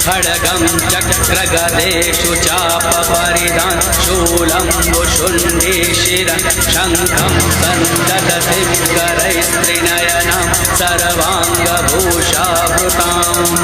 खड्गं चक्रगदेषु चापपरिधान शूलं वुशुण्डी शिरं शङ्खं सन्ददतिकरैस्त्रिनयनं सर्वाङ्गभूषावृताम्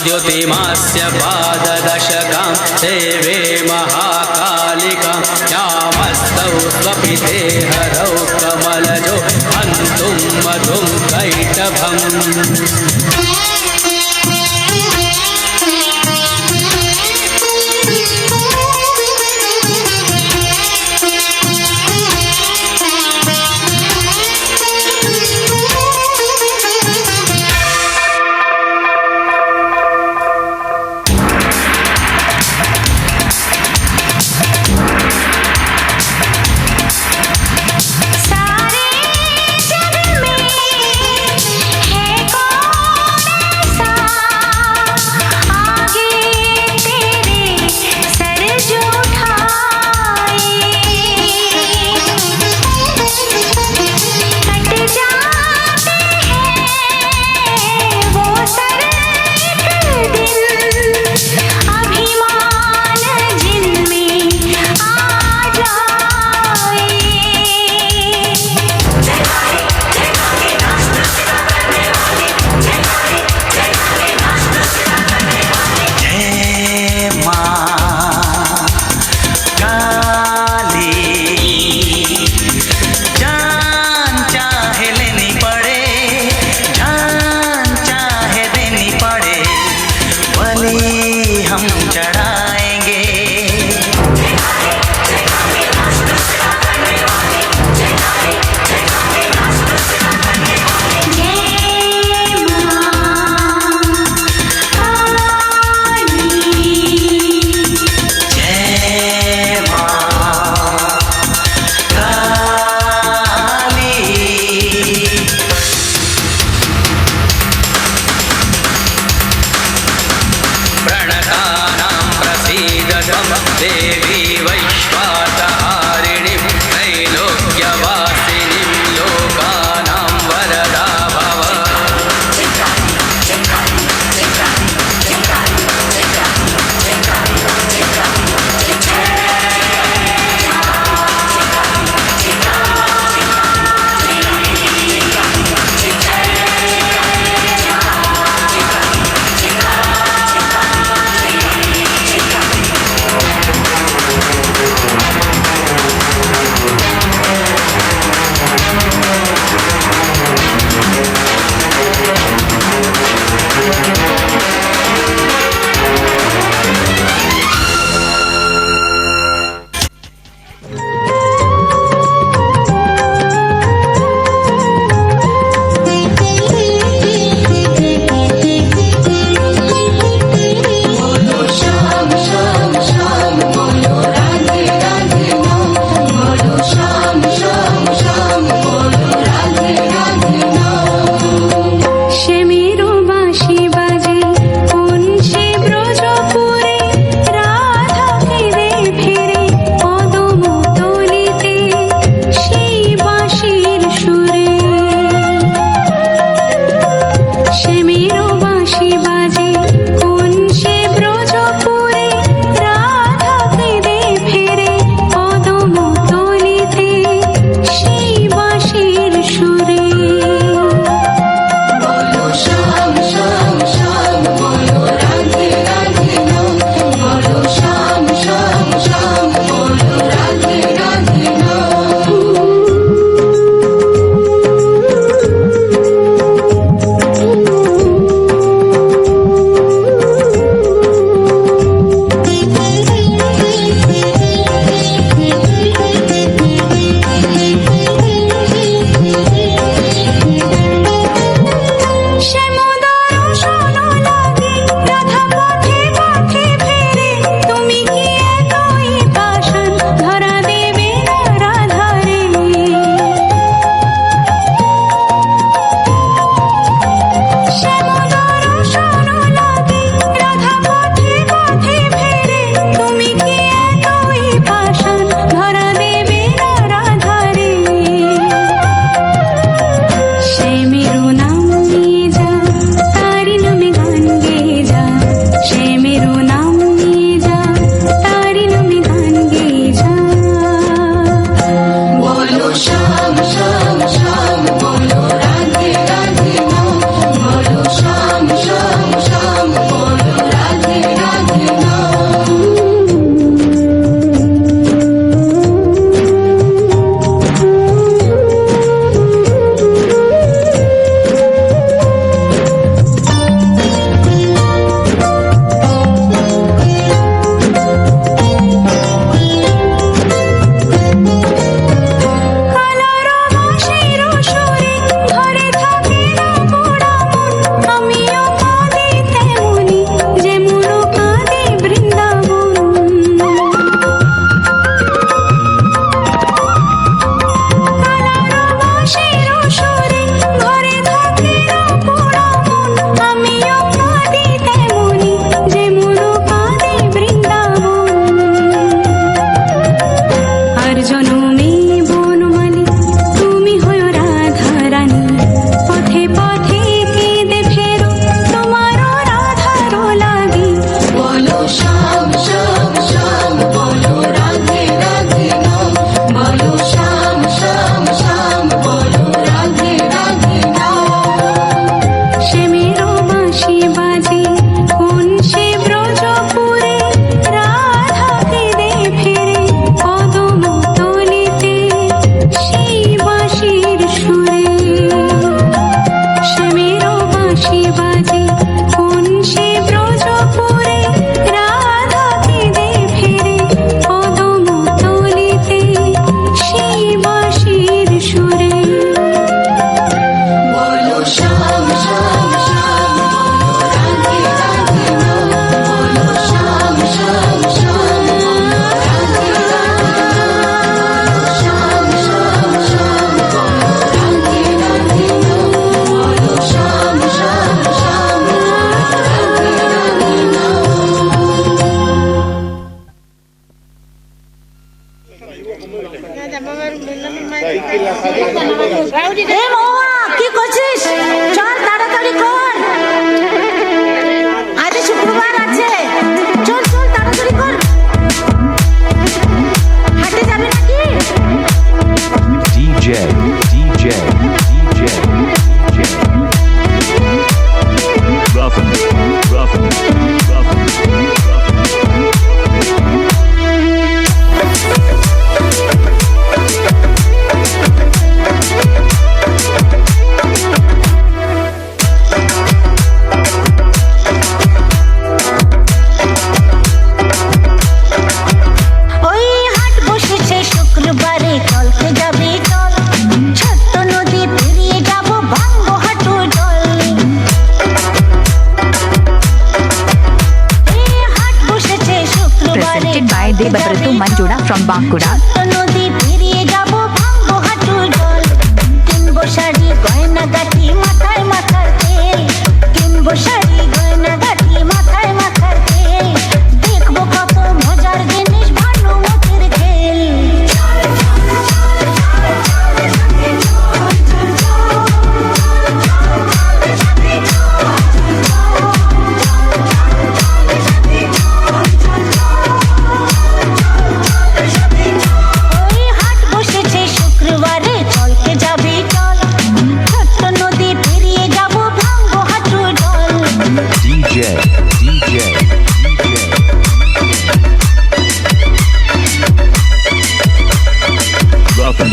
द्युतिमास्य पाददशकां सेवे महाकालिकां यामस्तौ स्वपिते हरौ कमलजो हन्तुं मधुं कैटभम् এ মহুয়া কি করছিস? চল তাড়াতাড়ি কর, আজ শুক্রবার আছে। চল চল তাড়াতাড়ি কর। হাঁটে যাবে নাকি? DJ Ruffin. ওই হাট বসেছে শুক্রবারে, চলতে যাবে চল, ছোট্ট নদী পেরিয়ে যাব, ভাঙবো হাঁটু জল। এই হাট বসেছে শুক্রবারে, Presented by Debabratu Manjuda from Bankura. ছোট্ট নদী পেরিয়ে যাব, ভাঙবো হাঁটু জল। কিনবো শাড়ি গয়না গাঠি, মাথায় মাথার তেল, কিনবো শাড়ি গয়না গাঠি, মাথায় মাথার তেল। দেখবো কত মজার জিনিস, ভানুমতির খেল। ওই হাট বসেছে শুক্রবারে, চলতে যাবি চল, ছোট্ট নদী পেরিয়ে যাব, ভাঙবো হাঁটু জল। DJ Ruffin.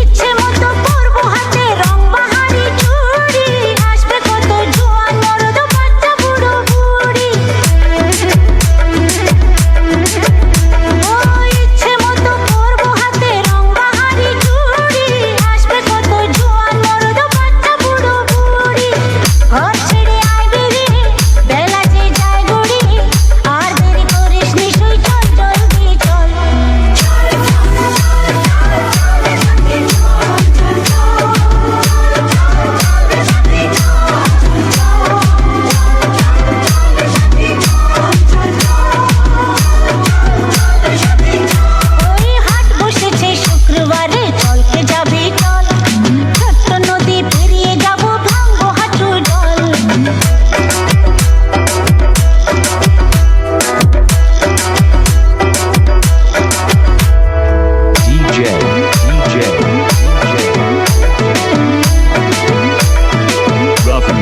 ইচ্ছে মতো পরবো হাতে রং বাহারি চুড়ি, আসবে কত জোয়ান মরদ, বাচ্চা বুড়ো বুড়ি। ও ইচ্ছে মতো পরবো হাতে রং বাহারি চুড়ি, আসবে কত জোয়ান মরদ, বাচ্চা বুড়ো বুড়ি। ঘর ছেড়ে আয় বেরিয়ে, বেলা যে যায় গড়িয়ে, আর দেরি করিস নিশুই, চল জলদি চল। ওই হাট বসেছে শুক্রবারে, চলতে যাবি চল, ছোট্ট নদী পেরিয়ে যাব, ভাঙবো হাঁটু জল। DJ Ruffin.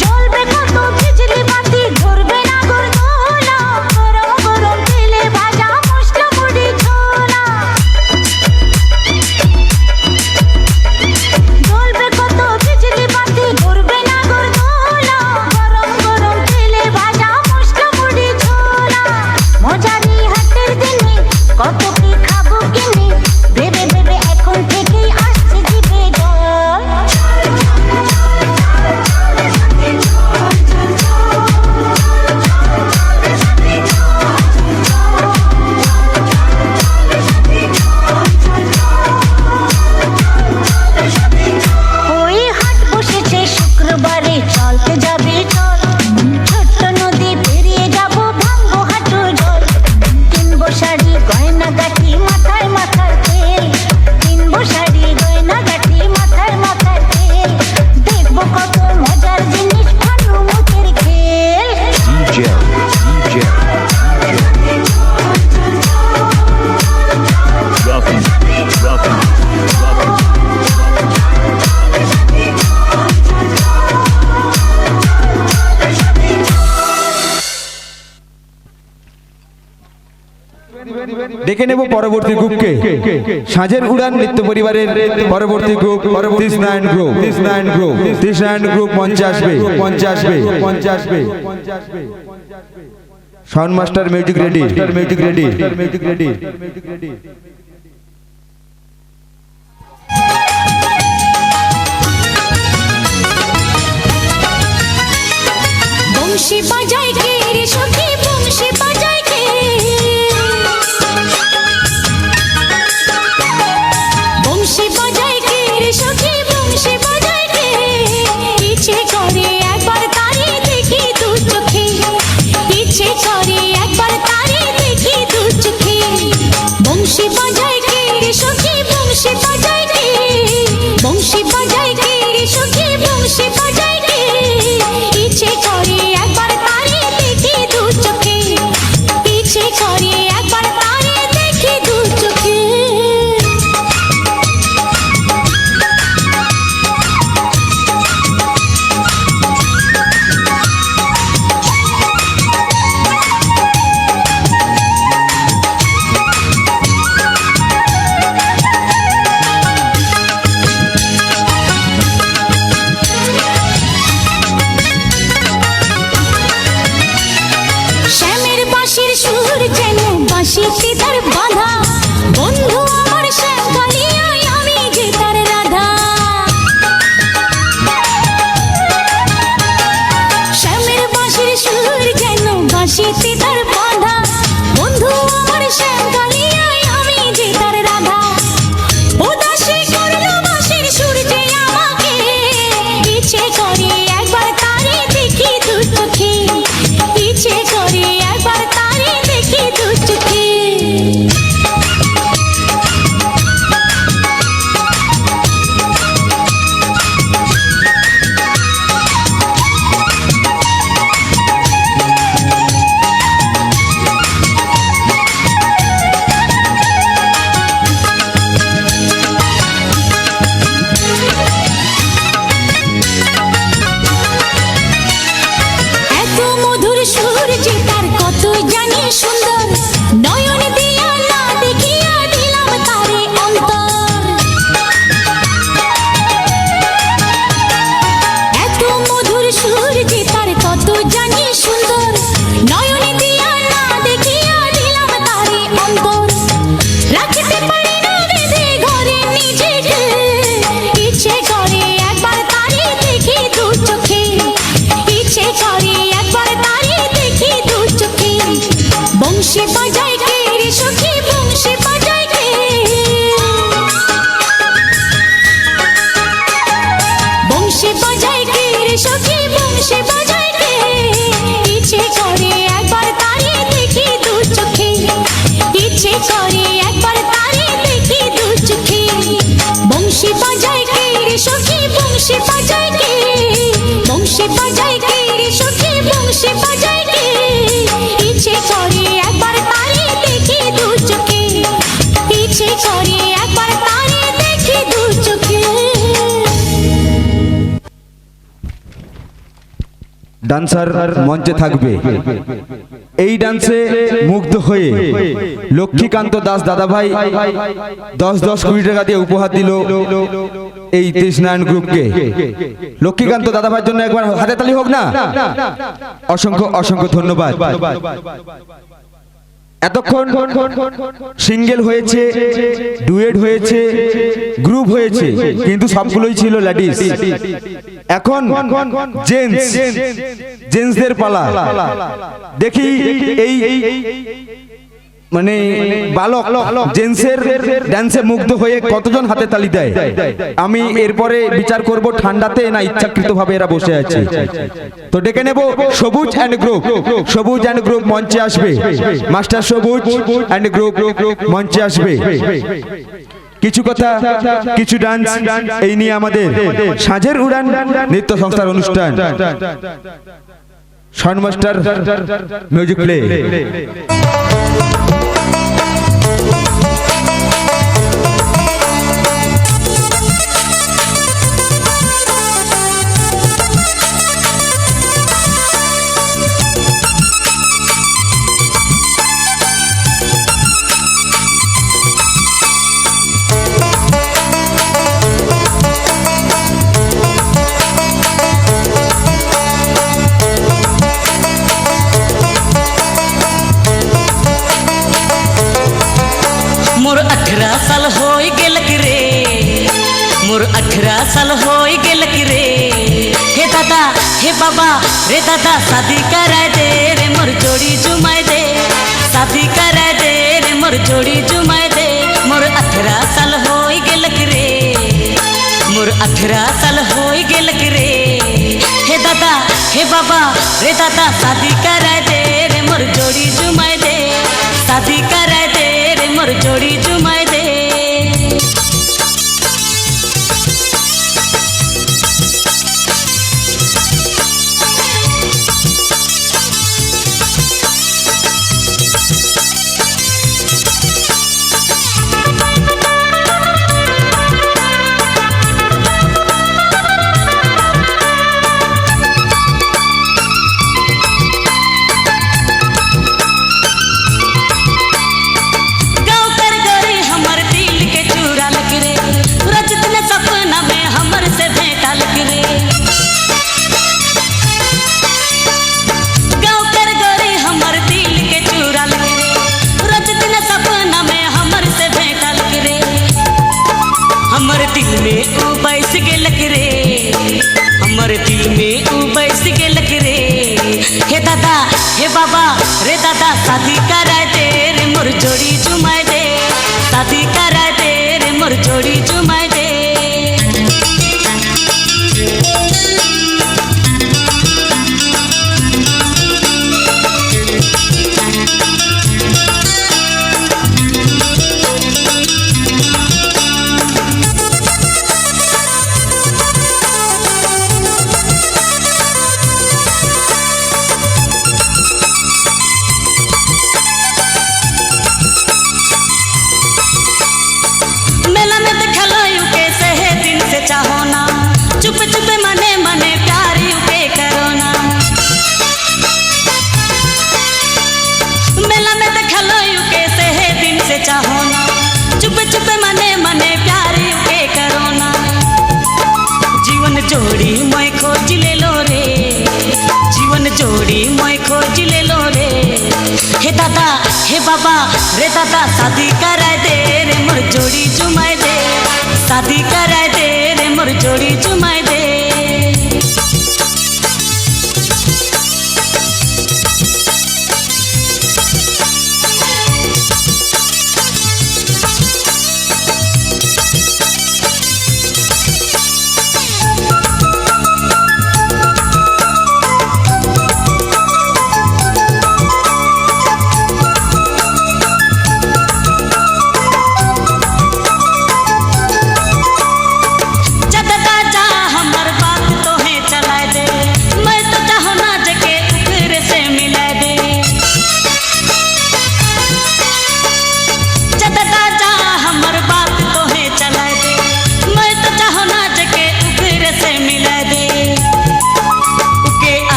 জ্বলবে কত বিজলি বাতি, ঘুরবে না গরদোলা, গরম গরম তেলে ভাজা মশলা মুড়ি ছোলা। জ্বলবে কত বিজলি বাতি, ঘুরবে না গরদোলা, গরম গরম তেলে ভাজা মশলা মুড়ি ছোলা। মজারি হাটের দিনে কত কি খাবো কিনে, ভেবে ভেবে এখন থেকেই আসছে জিভে জল। ওই হাট বসেছে শুক্রবারে, চলতে যাবি চল, ছোট্ট নদী পেরিয়ে যাব, ভাঙবো হাঁটু জল। কিনবো শাড়ি গয়না গাঠি, মাথায় মাথার তেল, কিনবো শাড়ি গয়না গাঠি, মাথায় মাথার তেল। দেখবো কত মজার জিনিস, ভানুমতির খেল। DJ Ruffin. ডেকে নেব পরবর্তী গ্রুপকে। সাঁঝের উড়ান নৃত্য পরিবারের পরবর্তী গ্রুপ তৃষ্ণায়ন গ্রুপ মঞ্চে আসবে। Sound master music ready. বংশী বাজায় কে রে সখী বাঁশিতে তার বাঁধা বন্ধু আমার শ্যামকালিয়ায় আমি যে তার রাধা শ্যামের বাঁশির সুর যেন বাঁশিতে তার বাঁধা বন্ধু আমার শ্যামকালিয়ায় আমি যে তার রাধা উদাসী করলো বাঁশির সুর যে আমাকে ইচ্ছে করে একবার তারে দেখি দু চোখে ইচ্ছে করে একবার তারে দেখি দু চোখে এত মধুর সুর যে তার কতই জানি সুন্দর নয়ন দিয়া না দেখিয়া দিলাম তারে অন্তর এত মধুর সুর যে তার কত জানি সুন্দর নয়ন দিয়া না দেখিয়া দিলাম তারে অন্তর রাখতে পারি না বেঁধে ঘরে নিজেকে ইচ্ছে করে একবার তারে দেখি দু চোখে ইচ্ছে করে একবার তারে দেখি দু চোখে বংশী বাজায় কে রে সখী বংশী বাজায় কে বংশী বাজায় কে রে সখী বংশী বাজায় কে ইচ্ছে করে একবার তারে দেখি দু চোখে ইচ্ছে করে একবার তারে দেখি দু চোখে বংশী বাজায় কে রে সখী বংশী বাজায় কে বংশী বাজায় কে রে সখী বংশী বাজায় কে ইচ্ছে করে একবার তারে দেখি দু চোখে ইচ্ছে করে একবার তারে দেখি দু চোখে ডান্সার মঞ্চে থাকবে এই ডান্সে মুগ্ধ হয়ে লক্ষ্মীকান্ত দাস দাদা ভাই 10-10 কোটি টাকা দিয়ে উপহার দিল এই তৃষ্ণায়ন গ্রুপকে লক্ষ্মীকান্ত দাদা ভাইয়ের জন্য একবার হাতে তালি হোক না অসংখ্য অসংখ্য ধন্যবাদ এতক্ষণ সিঙ্গেল হয়েছে ডুয়েট হয়েছে গ্রুপ হয়েছে কিন্তু সবগুলোই ছিল লেডিস এখন জেন্টসদের পালা দেখি এই মানে বালক জেন্টসের ডান্সে মুগ্ধ হয়ে কতজন হাতে তালি দেয় আমি এরপরে বিচার করব ঠান্ডাতে না ইচ্ছাকৃতভাবে এরা বসে আছে তো ডেকে নেব সবুজ এন্ড গ্রুপ সবুজ এন্ড গ্রুপ মঞ্চে আসবে মাস্টার সবুজ এন্ড গ্রুপ মঞ্চে আসবে কিছু কথা কিছু ডান্স এই নিয়ে আমাদের সাঁঝের উড়ান নৃত্য সংস্থার অনুষ্ঠান শর্ট মাস্টার মিউজিক প্লে मोर 18 साल होई गेल कि रे मोर 18 साल होई गेल कि रे हे दादा हे बाबा रे दादा शादी कराए दे रे मोर जोड़ी जुमाए दे शादी कराए दे रे मोर जोड़ी जुमाए दे मोर 18 साल होई गेल कि रे मोर 18 साल होई गेल कि रे हे दादा हे बाबा रे दादा शादी कराए दे रे मोर जोड़ी जुमाए दे शादी कराए दे रे मोर जोड़ी जुमाए दे बाबा रे दादा शादी कराए दे रे मोर जोड़ी जुमाए दे शादी कराए दे रे मोर जोड़ी जुमाए दे मेला में देखलो यू कैसे है दिन से चाहो ना चुप चुप मने मने प्यार यू के करो ना मेला में देखलो यू कैसे है दिन से चाहो ना चुप चुप मने मने प्यार यू के करो ना जीवन जोड़ी मैं खोज ले लो रे जीवन जोड़ी मैं खोज ले लो रे हे दादा हे बाबा रे दादा शादी कराए दे रे मोर जोड़ी जुमाए दे शादी कराए दे रे मोर जोड़ी जुमाए दे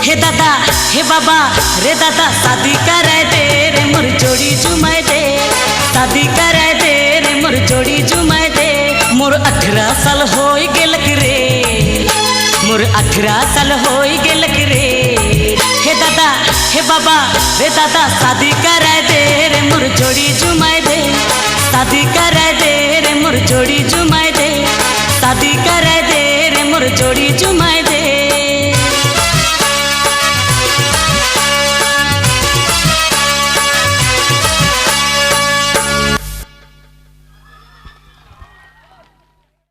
हे बाबा रे दादा शादी कराए दे रे मोर जोड़ी जुमाए दे शादी कराए दे रे मोर जोड़ी जुमाए दे मोर 18 साल हो गेलक रे मोर 18 साल हो गेलक रे हे दादा हे बाबा रे दादा शादी कराए दे रे मोर जोड़ी जुमाए दे शादी कराए दे रे मोर जोड़ी जुमाए दे शादी कराए दे रे मोर जोड़ी जुमाए